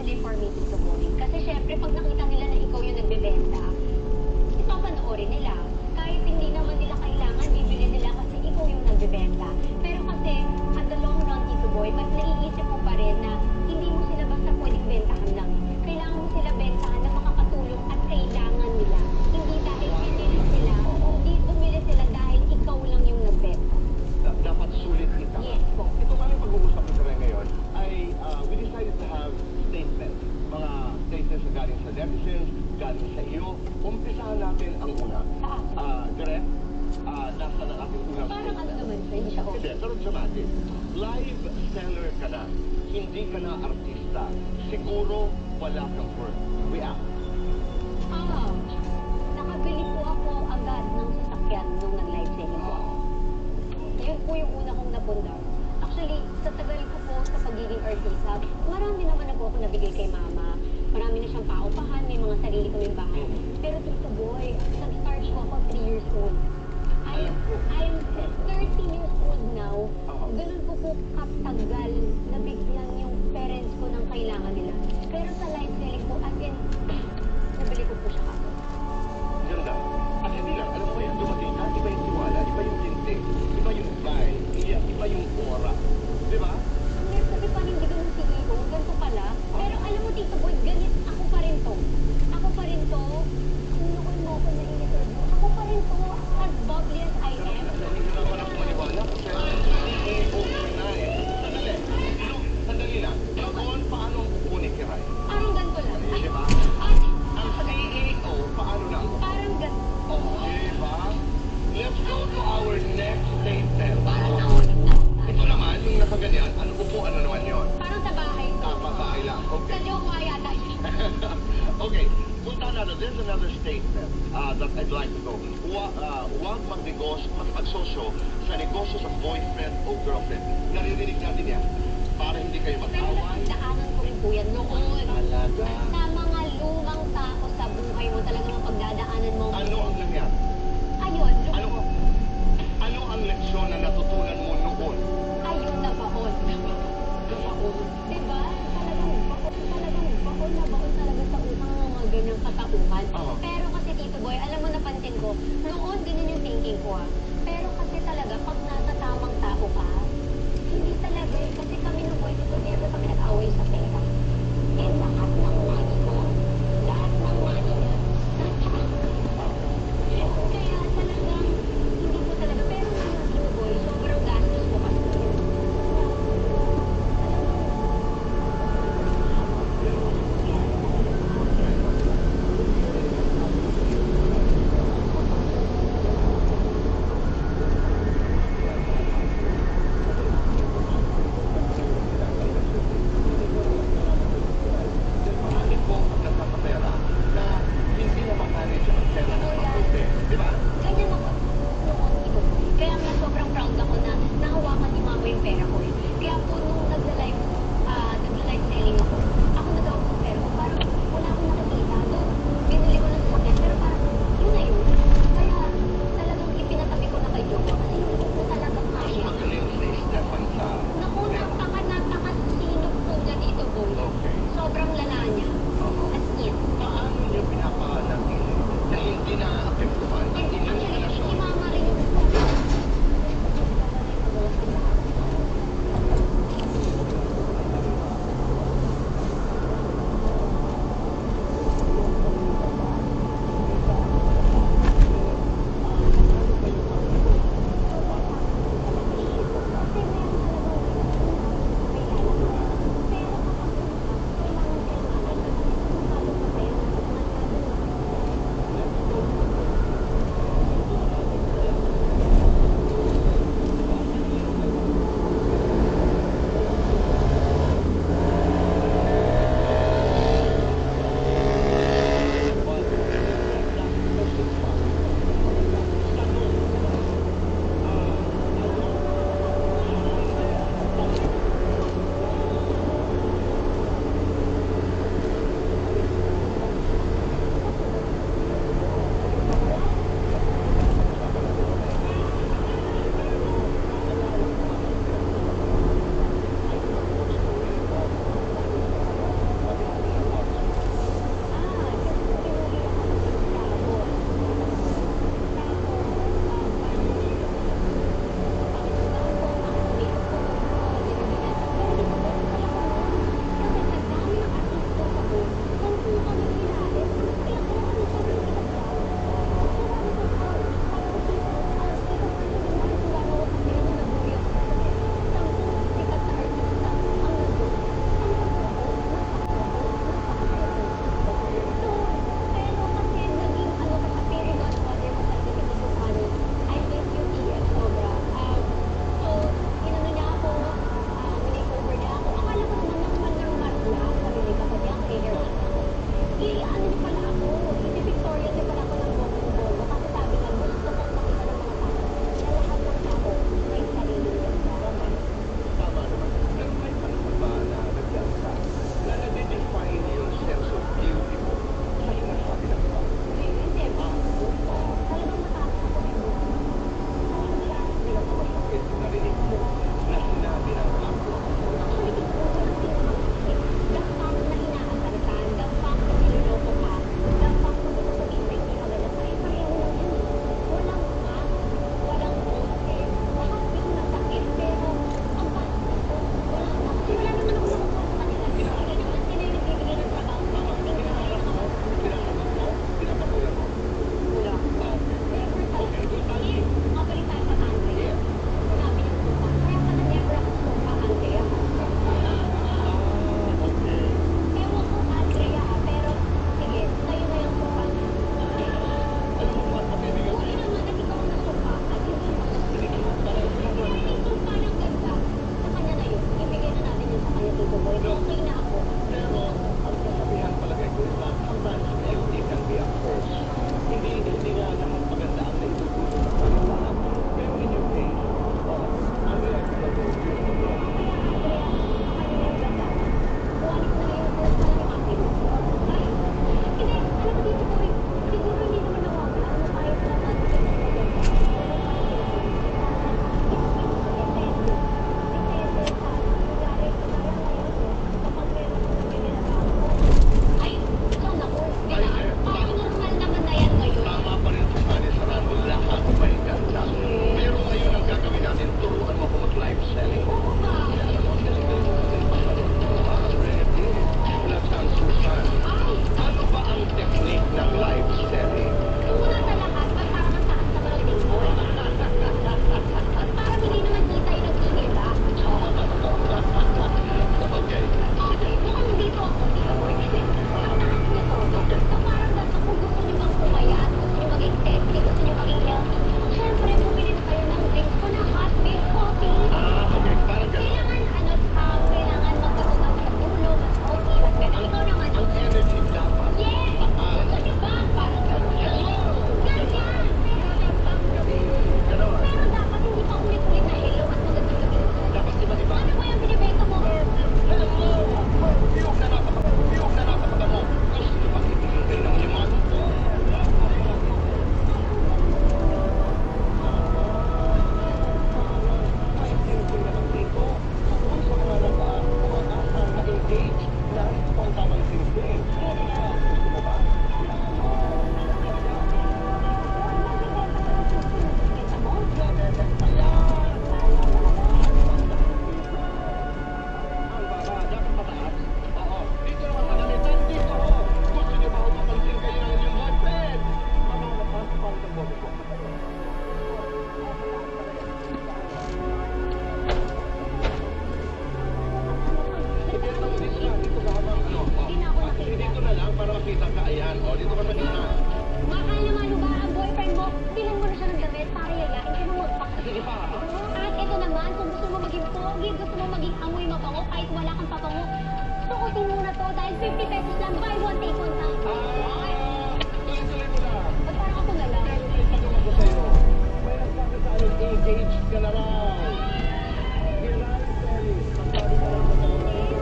opportunity for me to support. Kasi syempre, pag nakita nila na ikaw yung nagbebenta, ipapanoorin nila. Kahit hindi naman nila kailangan, bibili nila kasi ikaw yung nagbebenta. Pero kasi, at the long run, Tito Boy, mas naiisip mo pa rin na hindi mo sila basta pwedeng bentahan lang. Kailangan mo sila bentahan na makakatulong at kailangan nila. Hindi dahil bumili sila, hindi bumili sila dahil ikaw lang yung nagbenta. Dapat sulit kita. Yes po. Ito nga yung pag-uusap ko rin ngayon ay we decided to have statements. Mga statements na galing sa netizens, galing sa iyo. Umpisahan natin ang una. Direct, nasa ng ating unang Parang ano statement. naman siya, hindi siya okay. Hindi, pero dramatic. Live seller ka na. Hindi ka na artista. Siguro wala kang work. React. Nakabili po ako agad ng sasakyan nung nag-live selling po ako. Yun po yung una kong napundar. Actually, sa tagal ko po sa pagiging artista, marami naman na po ako nabigay kay mama. Marami na siyang paupahan, may mga sarili kaming bahay. Pero Tito Boy, nag-start ko ako 3 years old. I am 30 years old now. Ganun ko po katagal na bigyan yung parents ko ng kailangan nila. Pero sa live selling po, as in, nabili ko po siya ako. Ganda. At hindi lang, alam mo yan, dumating ka, iba yung tiwala, iba yung tinting, iba yung vibe, iba yung aura. Di ba? Yes, kasi parang hindi ganun CEO, ganito pala. Pero alam mo, Tito Boy, ganit ako pa rin to. Ako pa rin to. Noon mo ako na-interview. Ako pa rin to. As bubbly as I am. Hindi naman ako maniwala kasi CEO ka na eh. Sandali lang. Noon, paano ang kukunin kay Rai? Parang ganito lang. Di ba? Ang CEO, paano na? Parang ganito. Di ba? Let's go to our next statement. Ito naman, yung nasa ganyan, ano upuan na naman yun? Parang sa bahay to. Babae lang. Sa Okay. jowa yata yun. Okay. Punta na, there's another statement that I'd like to go. Huwag magsosyo sa negosyo sa boyfriend o girlfriend. Naririnig natin yan. Para hindi kayo Pero mag-away. napagdaanan ko rin po yan noon. Talaga. Sa mga lumang tao sa buhay mo, talagang mapagdadaanan mo. Ano ang nangyari? Ayun, Ano ang leksyon na natutunan mo noon? ayun na baon. Nabaon. Diba? Talagang baon na baon talaga sa utang ng mga ganyang katauhan. Oo. Pero kasi Tito Boy, alam mo napansin ko, noon ganun yung thinking ko Pero kasi talaga, pag nasa tamang tao ka, hindi talaga kasi kami nung boy, Tito Boy, kami nag-away sa pera. And lahat ng money ko, lahat ng money niya, kaya talagang, hindi ko talaga, pero ngayon, Tito Boy, sobrang gastos ko kasi. And 50 pesos lang, buy one, take one lang. Tuloy-tuloy mo lang. Ba't parang ako na lang? Pero may tanong ako sa'yo. May nagsabi sa akin, engaged ka na raw. Kailangan, Kelly. Pagsabi ka lang sa mga kapatid.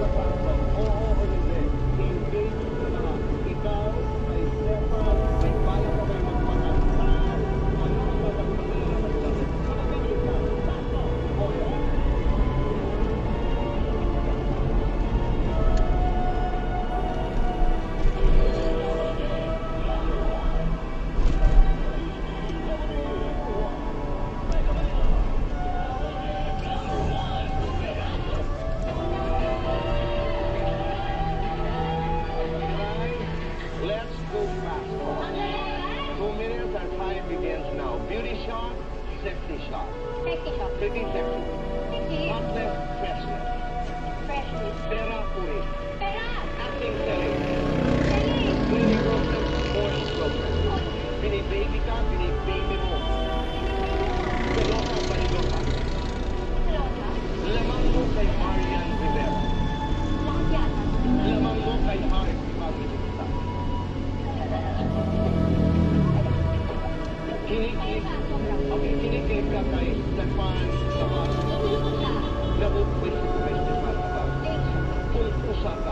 Oo o hindi. Engaged ka na. Ikaw, ay Stefan, may balak ka ba'y magpakasal? Ano ang sasabihin mo na naman? Nakabigil ka. Sakto. Okay. Let's go fast. 2 minutes, our time begins now. Beauty shot, sexy shot. Sexy shop. Pretty sexy. Sexy. Hotness, freshness. Freshness. Pera, puri. Pera! Acting, selling. Selling! Clinical, or stroke. Binibaby ka, binibaby mo. Pelosa, balilosa. Pelosa. Lamang mo kay Marian Rivera. Bakit yata? Lamang mo kay Harry Bautista. Kinikilig. Sobrang. Okay, kinikilig ka kay Stefan Sabas. Inuusa. Nabubuhay sa Stefan Sabas. Thank you. Kung usa ka,